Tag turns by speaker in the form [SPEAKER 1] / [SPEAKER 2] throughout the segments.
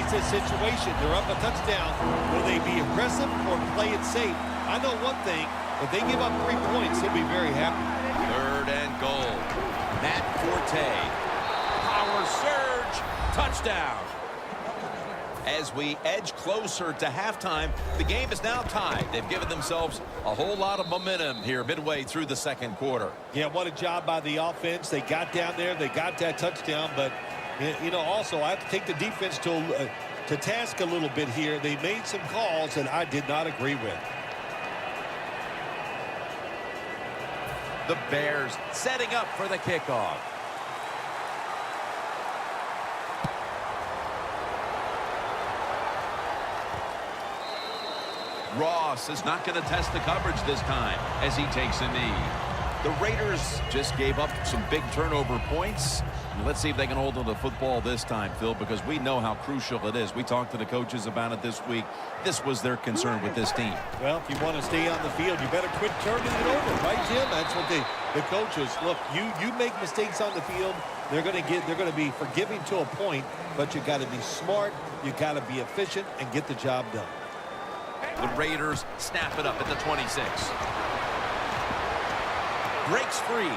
[SPEAKER 1] face this situation. They're up a touchdown. Will they be aggressive or play it safe? I know one thing. If they give up 3 points, they'll be very happy.
[SPEAKER 2] 3rd and goal. Matt Forte. Power surge. Touchdown. As we edge closer to halftime, the game is now tied. They've given themselves a whole lot of momentum here midway through the second quarter.
[SPEAKER 1] Yeah, what a job by the offense. They got down there. They got that touchdown. But, you know, also I have to take the defense to task a little bit here. They made some calls that I did not agree with.
[SPEAKER 2] The Bears setting up for the kickoff. Ross is not going to test the coverage this time as he takes a knee. The Raiders just gave up some big turnover points. Let's see if they can hold on to the football this time, Phil, because we know how crucial it is. We talked to the coaches about it this week. This was their concern with this team.
[SPEAKER 1] Well, if you want to stay on the field, you better quit turning it over, right, Jim? That's what the coaches look. You make mistakes on the field, they're going to be forgiving to a point, but you got to be smart, you got to be efficient, and get the job done.
[SPEAKER 2] The Raiders snap it up at the 26. Breaks free.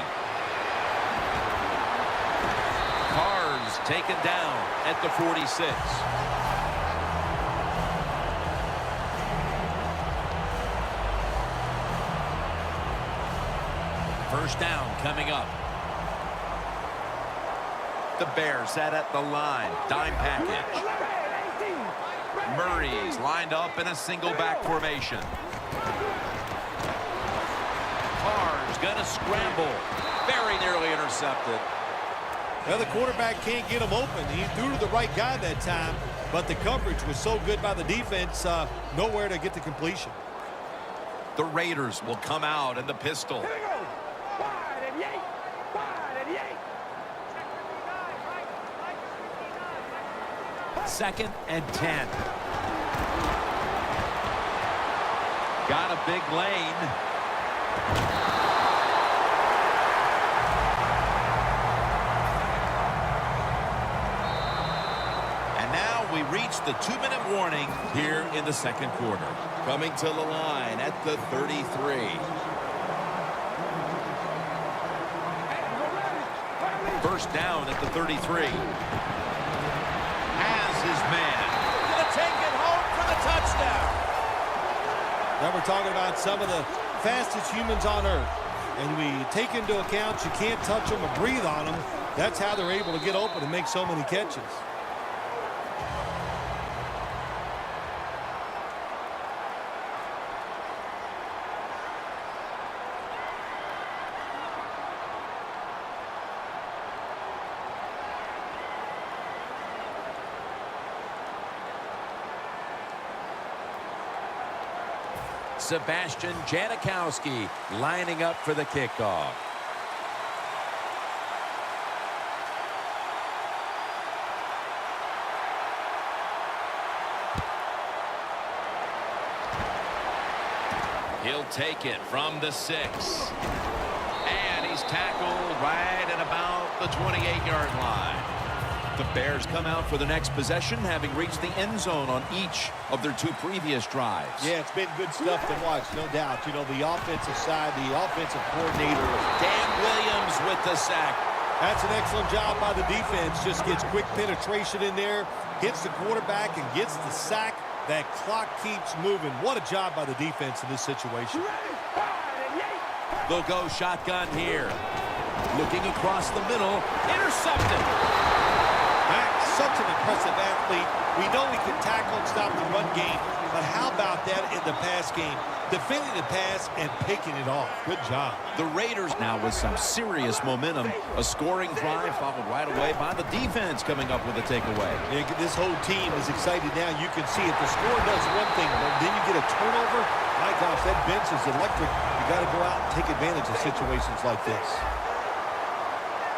[SPEAKER 2] Carr's taken down at the 46. First down coming up. The Bears set at the line. Dime package. Murray's lined up in a single back formation. Carr's gonna scramble. Very nearly intercepted.
[SPEAKER 1] Well, the quarterback can't get him open. He threw to the right guy that time, but the coverage was so good by the defense, nowhere to get the completion.
[SPEAKER 2] The Raiders will come out in the pistol. 2nd and 10. Got a big lane. And now we reach the 2-minute warning here in the second quarter. Coming to the line at the 33. First down at the 33. His man gonna take it home for the touchdown.
[SPEAKER 1] Now we're talking about some of the fastest humans on earth, and we take into account you can't touch them or breathe on them. That's how they're able to get open and make so many catches.
[SPEAKER 2] Sebastian Janikowski lining up for the kickoff. He'll take it from the 6. And he's tackled right at about the 28-yard line. The Bears come out for the next possession, having reached the end zone on each of their 2 previous drives.
[SPEAKER 1] Yeah, it's been good stuff to watch, no doubt. You know, the offensive side, the offensive coordinator.
[SPEAKER 2] Dan Williams with the sack.
[SPEAKER 1] That's an excellent job by the defense. Just gets quick penetration in there, hits the quarterback, and gets the sack. That clock keeps moving. What a job by the defense in this situation.
[SPEAKER 2] They'll go shotgun here. Looking across the middle. Intercepted.
[SPEAKER 1] Max, such an impressive athlete. We know he can tackle and stop the run game, but how about that in the pass game? Defending the pass and picking it off. Good job.
[SPEAKER 2] The Raiders now with some serious momentum. A scoring drive followed right away by the defense coming up with a takeaway.
[SPEAKER 1] Yeah, this whole team is excited now. You can see it. The score does one thing, but then you get a turnover. My gosh, that bench is electric. You got to go out and take advantage of situations like this.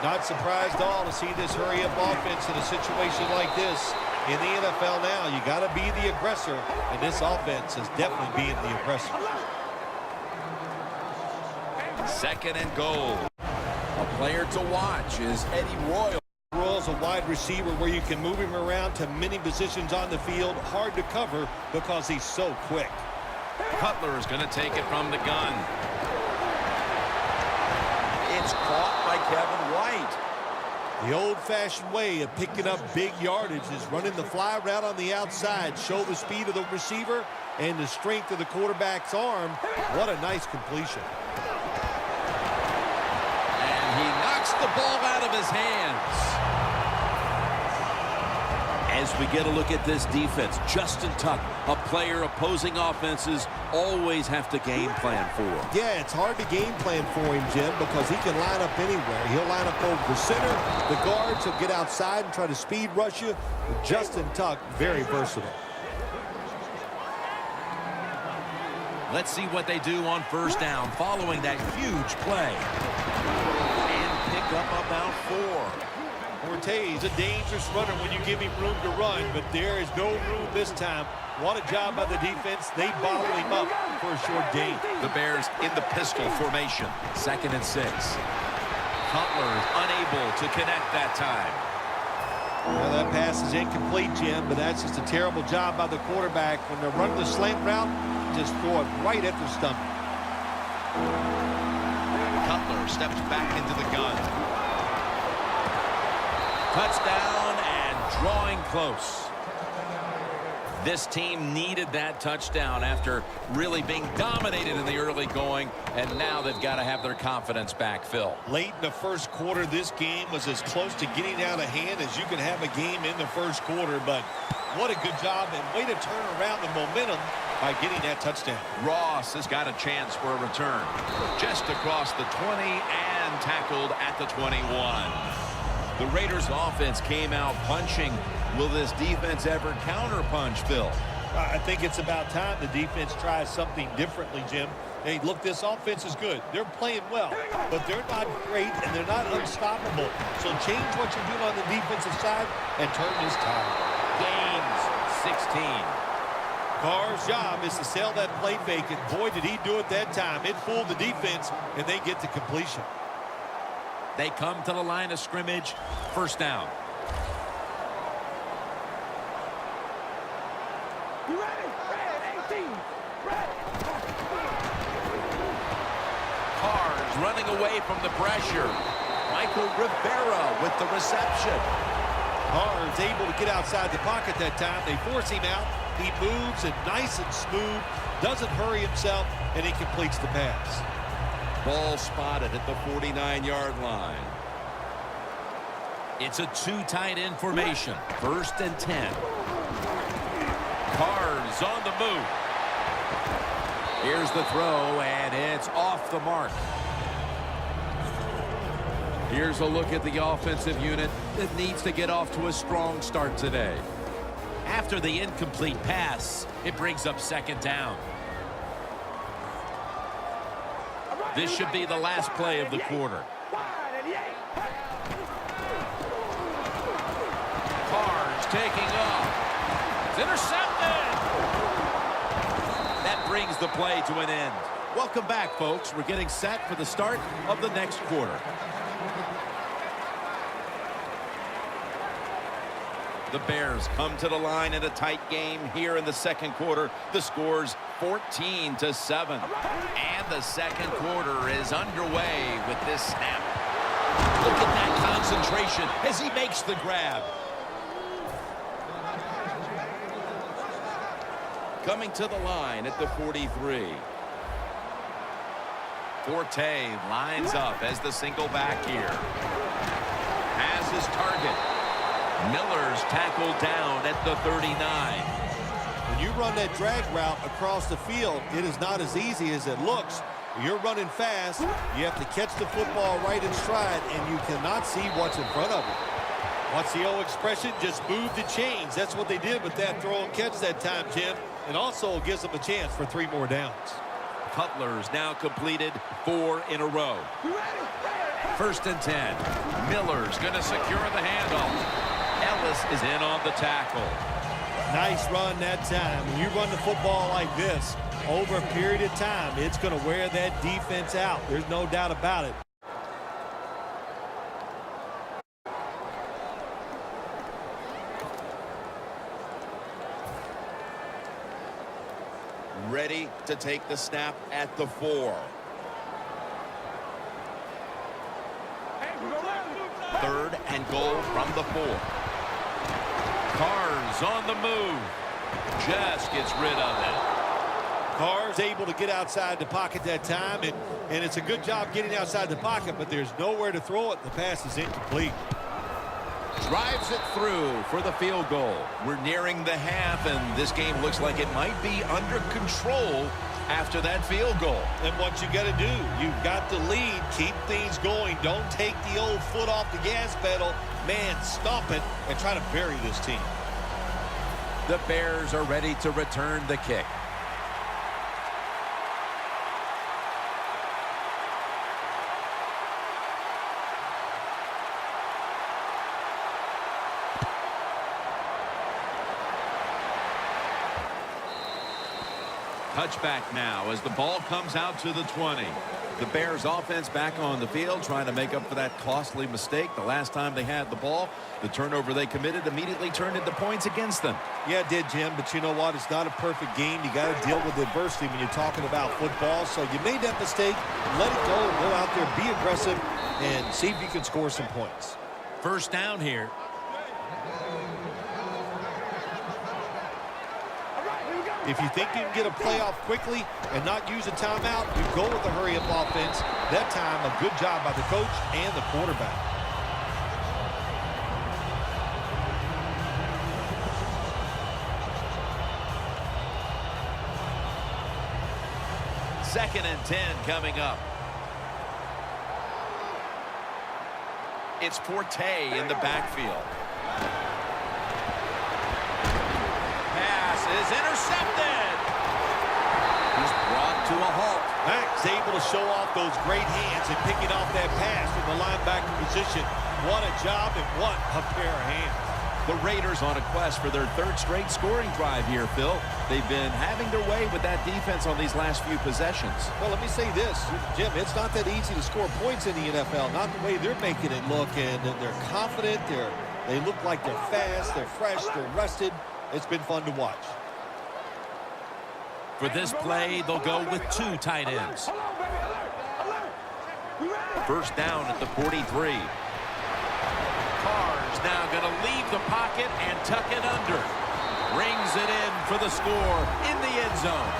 [SPEAKER 1] Not surprised at all to see this hurry-up offense in a situation like this. In the NFL now, you got to be the aggressor, and this offense is definitely being the aggressor.
[SPEAKER 2] 2nd and goal. A player to watch is Eddie Royal.
[SPEAKER 1] Role as a wide receiver where you can move him around to many positions on the field. Hard to cover because he's so quick.
[SPEAKER 2] Cutler is going to take it from the gun. It's caught by Kevin White.
[SPEAKER 1] The old-fashioned way of picking up big yardage is running the fly route on the outside. Show the speed of the receiver and the strength of the quarterback's arm. What a nice completion.
[SPEAKER 2] And he knocks the ball out of his hands. As we get a look at this defense, Justin Tuck, a player opposing offenses always have to game plan for.
[SPEAKER 1] Yeah, it's hard to game plan for him, Jim, because he can line up anywhere. He'll line up over the center, the guards, he'll get outside and try to speed rush you. Justin Tuck, very versatile.
[SPEAKER 2] Let's see what they do on first down following that huge play. And pick up about 4.
[SPEAKER 1] Ortiz, a dangerous runner when you give him room to run, but there is no room this time. What a job by the defense. They bottle him up for a short gain.
[SPEAKER 2] The Bears in the pistol formation. 2nd and 6. Cutler unable to connect that time.
[SPEAKER 1] Well, that pass is incomplete, Jim, but that's just a terrible job by the quarterback. When they're running the slant route, just throw it right at the stump.
[SPEAKER 2] Cutler steps back into the gun. Touchdown and drawing close. This team needed that touchdown after really being dominated in the early going, and now they've got to have their confidence back, Phil.
[SPEAKER 1] Late in the first quarter, this game was as close to getting out of hand as you can have a game in the first quarter, but what a good job and way to turn around the momentum by getting that touchdown.
[SPEAKER 2] Ross has got a chance for a return. Just across the 20 and tackled at the 21. The Raiders offense came out punching. Will this defense ever counter-punch, Phil?
[SPEAKER 1] I think it's about time the defense tries something differently, Jim. Hey, look, this offense is good. They're playing well, but they're not great and they're not unstoppable. So change what you're doing on the defensive side and turn this tide.
[SPEAKER 2] Gains 16.
[SPEAKER 1] Carr's job is to sell that play fake, and boy, did he do it that time. It fooled the defense, and they get to completion.
[SPEAKER 2] They come to the line of scrimmage. First down.
[SPEAKER 3] You ready? Red 18. Red.
[SPEAKER 2] Carr's running away from the pressure. Michael Rivera with the reception.
[SPEAKER 1] Carr's able to get outside the pocket that time. They force him out. He moves and nice and smooth. Doesn't hurry himself, and he completes the pass.
[SPEAKER 2] Ball spotted at the 49-yard line. It's a 2 tight end formation. 1st and 10. Carr's on the move. Here's the throw, and it's off the mark. Here's a look at the offensive unit that needs to get off to a strong start today. After the incomplete pass, it brings up 2nd down. This should be the last play of the quarter. Carr's taking off. It's intercepted. That brings the play to an end. Welcome back, folks. We're getting set for the start of the next quarter. The Bears come to the line in a tight game here in the second quarter. The score's 14-7. And the second quarter is underway with this snap. Look at that concentration as he makes the grab. Coming to the line at the 43. Forte lines up as the single back here. Has his target. Miller's tackled down at the 39.
[SPEAKER 1] When you run that drag route across the field, it is not as easy as it looks. You're running fast. You have to catch the football right in stride, and you cannot see what's in front of you. What's the old expression? Just move the chains. That's what they did with that throw and catch that time, Jim. And also gives them a chance for 3 more downs.
[SPEAKER 2] Cutler's now completed 4 in a row. 1st and 10. Miller's going to secure the handoff. Ellis is in on the tackle.
[SPEAKER 1] Nice run that time. When you run the football like this, over a period of time, it's going to wear that defense out. There's no doubt about it.
[SPEAKER 2] ready to take the snap at the 4. Third and goal from the 4. Carr's on the move. Just gets rid of it.
[SPEAKER 1] Carr's able to get outside the pocket that time, and it's a good job getting outside the pocket, but there's nowhere to throw it. The pass is incomplete.
[SPEAKER 2] Drives it through for the field goal. We're nearing the half, and this game looks like it might be under control after that field goal.
[SPEAKER 1] And what you got to do, you've got the lead. Keep things going. Don't take the old foot off the gas pedal. Man, stop it and try to bury this team.
[SPEAKER 2] The Bears are ready to return the kick. Touchback now as the ball comes out to the 20. The Bears offense back on the field trying to make up for that costly mistake. The last time they had the ball, the turnover they committed immediately turned into points against them.
[SPEAKER 1] Yeah, it did, Jim, but you know what? It's not a perfect game. You got to deal with adversity when you're talking about football. So you made that mistake. Let it go. Go out there, be aggressive, and see if you can score some points.
[SPEAKER 2] First down here.
[SPEAKER 1] If you think you can get a playoff quickly and not use a timeout, you go with the hurry-up offense. That time, a good job by the coach and the quarterback.
[SPEAKER 2] Second and 10 coming up. It's Forte in the backfield. Is intercepted. He's brought to a halt.
[SPEAKER 1] Mack's able to show off those great hands and picking off that pass from the linebacker position. What a job and what a pair of hands.
[SPEAKER 2] The Raiders on a quest for their third straight scoring drive here, Phil. They've been having their way with that defense on these last few possessions.
[SPEAKER 1] Well, let me say this, Jim, it's not that easy to score points in the NFL, not the way they're making it look, and they're confident, they look like they're fast, they're fresh, they're rested. It's been fun to watch.
[SPEAKER 2] For this play, they'll go with 2 tight ends. First down at the 43. Carr's now going to leave the pocket and tuck it under. Rings it in for the score in the end zone.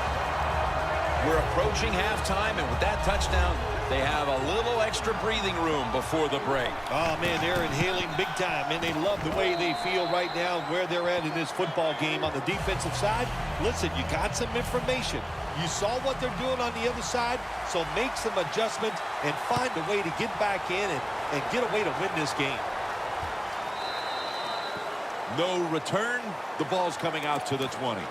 [SPEAKER 2] We're approaching halftime, and with that touchdown, they have a little extra breathing room before the break.
[SPEAKER 1] Oh, man, they're inhaling big time, and they love the way they feel right now where they're at in this football game. On the defensive side, listen, you got some information. You saw what they're doing on the other side, so make some adjustments and find a way to get back in and get a way to win this game.
[SPEAKER 2] No return. The ball's coming out to the 20.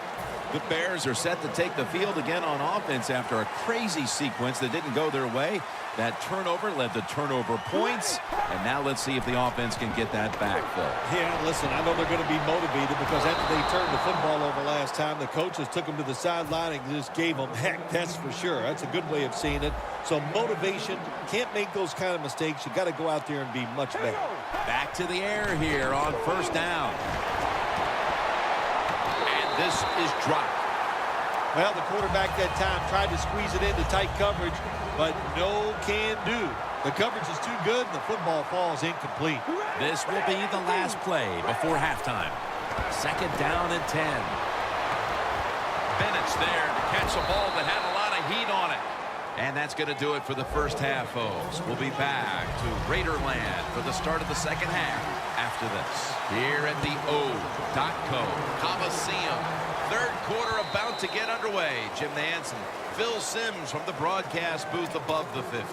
[SPEAKER 2] The Bears are set to take the field again on offense after a crazy sequence that didn't go their way. That turnover led to turnover points. And now let's see if the offense can get that back, Phil.
[SPEAKER 1] Yeah, listen, I know they're going to be motivated because after they turned the football over last time, the coaches took them to the sideline and just gave them heck, that's for sure. That's a good way of seeing it. So motivation, can't make those kind of mistakes. You got to go out there and be much better.
[SPEAKER 2] Back to the air here on first down. This is dropped.
[SPEAKER 1] Well, the quarterback that time tried to squeeze it into tight coverage, but no can do. The coverage is too good, and the football falls incomplete.
[SPEAKER 2] This will be the last play before halftime. Second down and 10. Bennett's there to catch a ball that had a lot of heat on it. And that's going to do it for the first half, folks. We'll be back to Raiderland for the start of the second half after this. Here at the O.co Coliseum. Third quarter about to get underway. Jim Nantz, Phil Simms from the broadcast booth above the 50.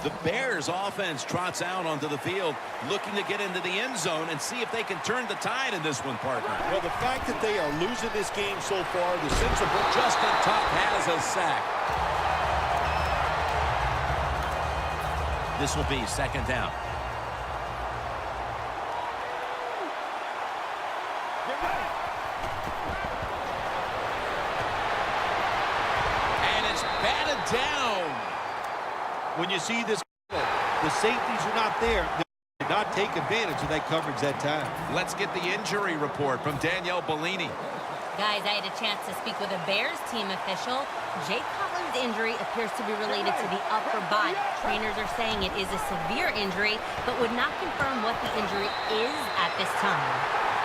[SPEAKER 2] The Bears offense trots out onto the field looking to get into the end zone and see if they can turn the tide in this one, partner.
[SPEAKER 1] Well, the fact that they are losing this game so far, the sense of
[SPEAKER 2] Justin Tuck has a sack. This will be second down. And it's batted down.
[SPEAKER 1] When you see this, the safeties are not there. They did not take advantage of that coverage that time.
[SPEAKER 2] Let's get the injury report from Danielle Bellini.
[SPEAKER 4] Guys, I had a chance to speak with a Bears team official. Jay Cutler's injury appears to be related to the upper body. Trainers are saying it is a severe injury, but would not confirm what the injury is at this time.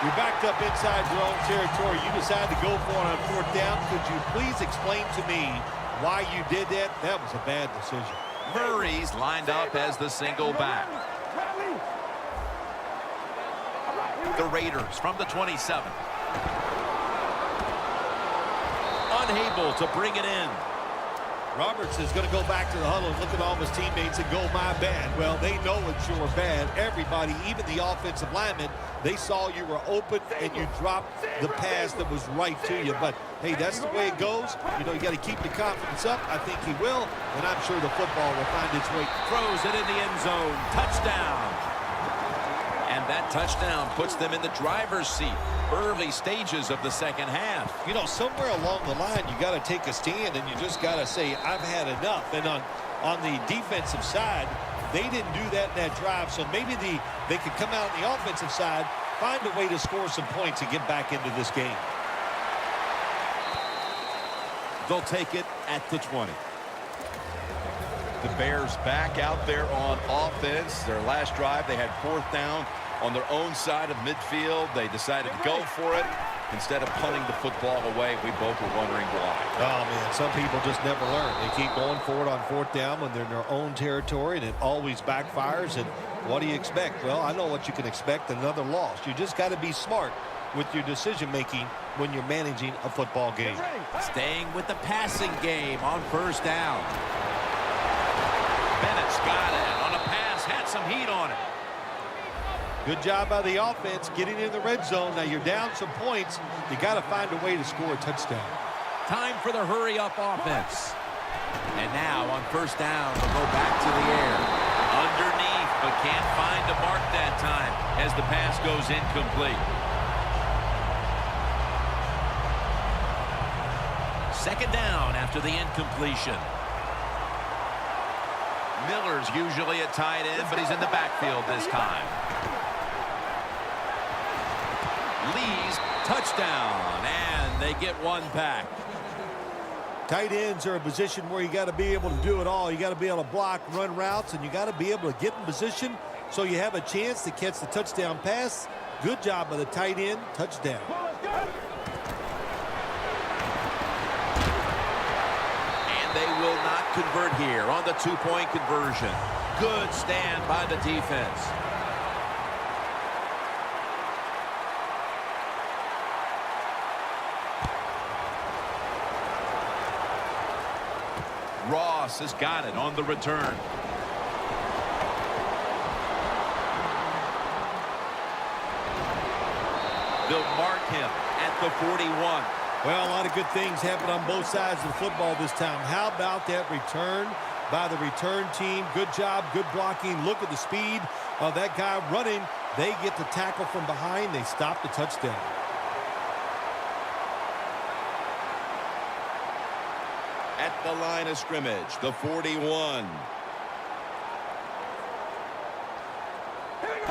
[SPEAKER 1] You're backed up inside your own territory. You decide to go for it on fourth down. Could you please explain to me why you did that? That was a bad decision.
[SPEAKER 2] Murray's lined up as the single back. The Raiders from the 27. Unable to bring it in.
[SPEAKER 1] Roberts is going to go back to the huddle and look at all of his teammates and go, my bad. Well, they know it's your bad. Everybody, even the offensive linemen, they saw you were open and you dropped the pass that was right to you. But, hey, that's the way it goes. You know, you got to keep the confidence up. I think he will, and I'm sure the football will find its way.
[SPEAKER 2] Throws it in the end zone. Touchdown. And that touchdown puts them in the driver's seat. Early stages of the second half.
[SPEAKER 1] You know, somewhere along the line, you got to take a stand, and you just got to say, I've had enough. And on the defensive side, they didn't do that in that drive. So maybe they could come out on the offensive side, find a way to score some points and get back into this game.
[SPEAKER 2] They'll take it at the 20. The Bears back out there on offense. Their last drive, they had fourth down on their own side of midfield. They decided to go for it instead of punting the football away. We both were wondering why.
[SPEAKER 1] Oh, man, some people just never learn. They keep going for it on fourth down when they're in their own territory, and it always backfires. And what do you expect? Well, I know what you can expect, another loss. You just got to be smart with your decision-making when you're managing a football game.
[SPEAKER 2] Staying with the passing game on first down. Bennett's got it on a pass, had some heat on it.
[SPEAKER 1] Good job by the offense getting in the red zone. Now you're down some points. You got to find a way to score a touchdown.
[SPEAKER 2] Time for the hurry-up offense. And now on first down, they'll go back to the air. Underneath, but can't find a mark that time as the pass goes incomplete. Second down after the incompletion. Miller's usually a tight end, but he's in the backfield this time. Lee's touchdown, and they get one back.
[SPEAKER 1] Tight ends are a position where you got to be able to do it all. You got to be able to block, run routes, and you got to be able to get in position so you have a chance to catch the touchdown pass. Good job by the tight end. Touchdown.
[SPEAKER 2] And they will not convert here on the two-point conversion. Good stand by the defense. Ross has got it on the return. They'll mark him at the 41.
[SPEAKER 1] Well, a lot of good things happen on both sides of the football this time. How about that return by the return team? Good job, good blocking. Look at the speed of that guy running. They get the tackle from behind. They stop the touchdown.
[SPEAKER 2] At the line of scrimmage, the 41.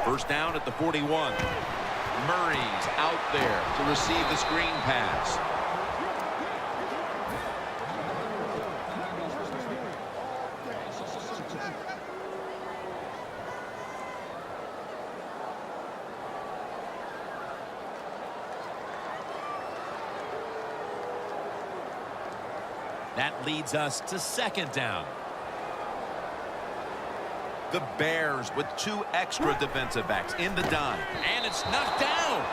[SPEAKER 2] First down at the 41. Murray's out there to receive the screen pass. That leads us to second down. The Bears with two extra defensive backs in the dime. And it's knocked down.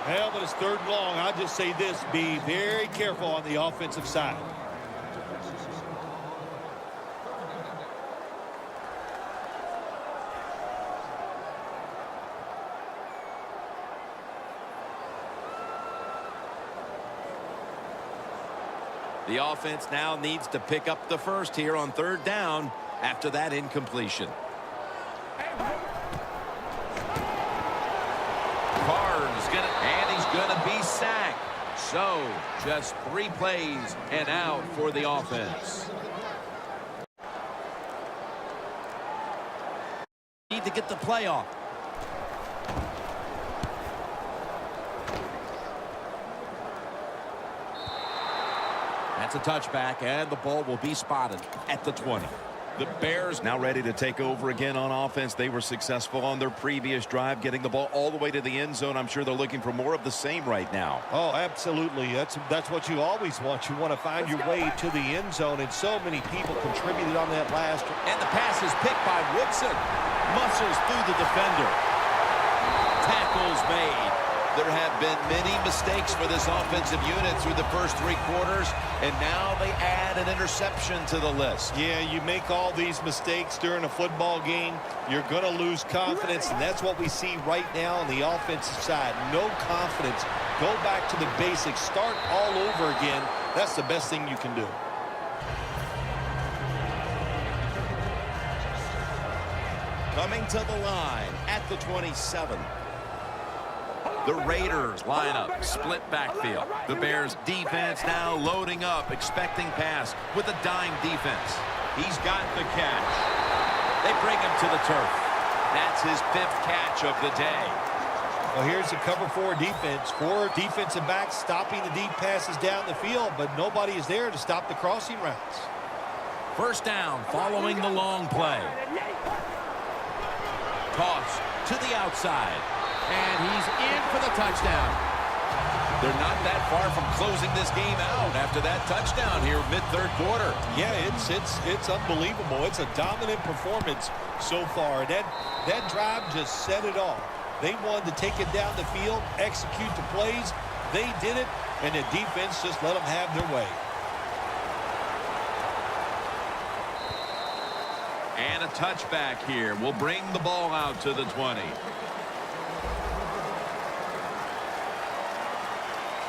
[SPEAKER 1] Well, but it's third and long. I'll just say this. Be very careful on the offensive side.
[SPEAKER 2] The offense now needs to pick up the first here on third down after that incompletion. Carr's and he's gonna be sacked. So just 3 plays and out for the offense. Need to get the play off. That's a touchback, and the ball will be spotted at the 20. The Bears now ready to take over again on offense. They were successful on their previous drive, getting the ball all the way to the end zone. I'm sure they're looking for more of the same right now.
[SPEAKER 1] Oh, absolutely. That's what you always want. You want to find your way to the end zone, and so many people contributed on that last.
[SPEAKER 2] And the pass is picked by Woodson. Muscles through the defender. Tackles made. There have been many mistakes for this offensive unit through the first 3 quarters, and now they add an interception to the list.
[SPEAKER 1] Yeah, you make all these mistakes during a football game, you're going to lose confidence, and that's what we see right now on the offensive side. No confidence. Go back to the basics. Start all over again. That's the best thing you can do.
[SPEAKER 2] Coming to the line at the 27. The Raiders line up, split backfield. The Bears defense now loading up, expecting pass with a dime defense. He's got the catch. They bring him to the turf. That's his 5th catch of the day.
[SPEAKER 1] Well, here's the cover 4 defense. 4 defensive backs stopping the deep passes down the field, but nobody is there to stop the crossing routes.
[SPEAKER 2] First down following the long play. Toss to the outside. And he's in for the touchdown. They're not that far from closing this game out after that touchdown here mid-3rd quarter.
[SPEAKER 1] Yeah, it's unbelievable. It's a dominant performance so far. That drive just set it off. They wanted to take it down the field, execute the plays. They did it, and the defense just let them have their way.
[SPEAKER 2] And a touchback here will bring the ball out to the 20.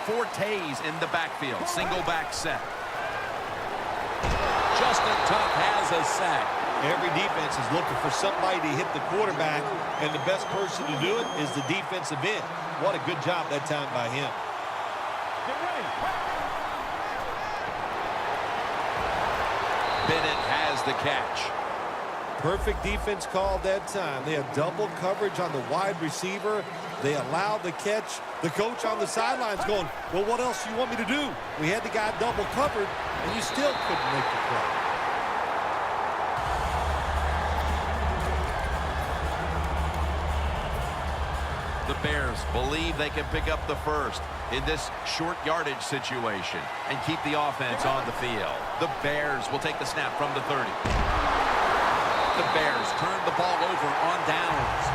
[SPEAKER 2] Fortes in the backfield. Single back set. Justin Tuck has a sack.
[SPEAKER 1] Every defense is looking for somebody to hit the quarterback, and the best person to do it is the defensive end. What a good job that time by him.
[SPEAKER 2] Bennett has the catch.
[SPEAKER 1] Perfect defense call that time. They had double coverage on the wide receiver. They allowed the catch. The coach on the sidelines going, well, what else do you want me to do? We had the guy double covered, and you still couldn't make the play.
[SPEAKER 2] The Bears believe they can pick up the first in this short yardage situation and keep the offense on the field. The Bears will take the snap from the 30. The Bears turn the ball over on downs.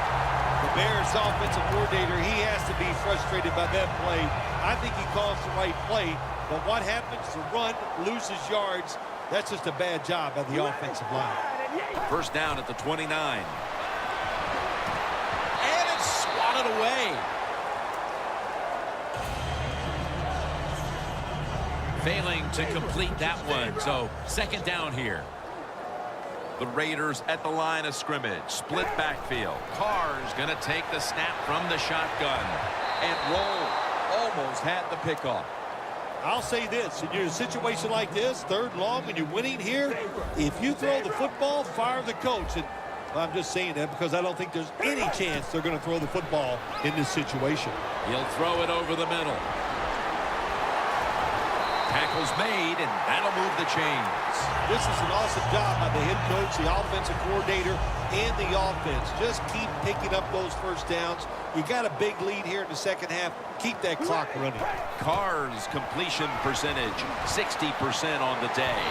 [SPEAKER 1] The Bears offensive coordinator, he has to be frustrated by that play. I think he calls the right play, but what happens? The run loses yards. That's just a bad job by the offensive line.
[SPEAKER 2] First down at the 29. And it's swatted away. Failing to complete that one, so second down here. The Raiders at the line of scrimmage. Split backfield. Carr's going to take the snap from the shotgun. And roll. Almost had the pickoff.
[SPEAKER 1] I'll say this. In a situation like this, 3rd long, and you're winning here, if you throw the football, fire the coach. And I'm just saying that because I don't think there's any chance they're going to throw the football in this situation.
[SPEAKER 2] He'll throw it over the middle. Tackle's made, and that'll move the chains.
[SPEAKER 1] This is an awesome job by the head coach, the offensive coordinator, and the offense. Just keep picking up those first downs. You got a big lead here in the second half. Keep that clock running.
[SPEAKER 2] Carr's completion percentage, 60% on the day.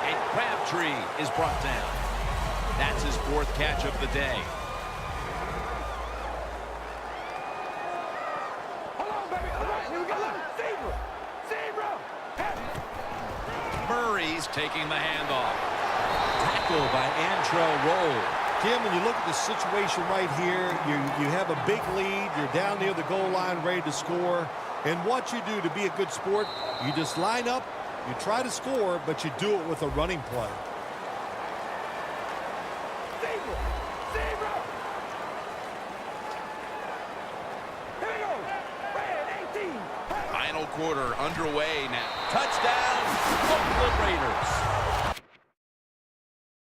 [SPEAKER 2] And Crabtree is brought down. That's his 4th catch of the day. Murray's taking the handoff. Tackle by Antrell Roll.
[SPEAKER 1] Tim, when you look at the situation right here, you have a big lead. You're down near the goal line ready to score. And what you do to be a good sport, you just line up, you try to score, but you do it with a running play.
[SPEAKER 2] Final quarter underway now. Touchdown, Oakland Raiders.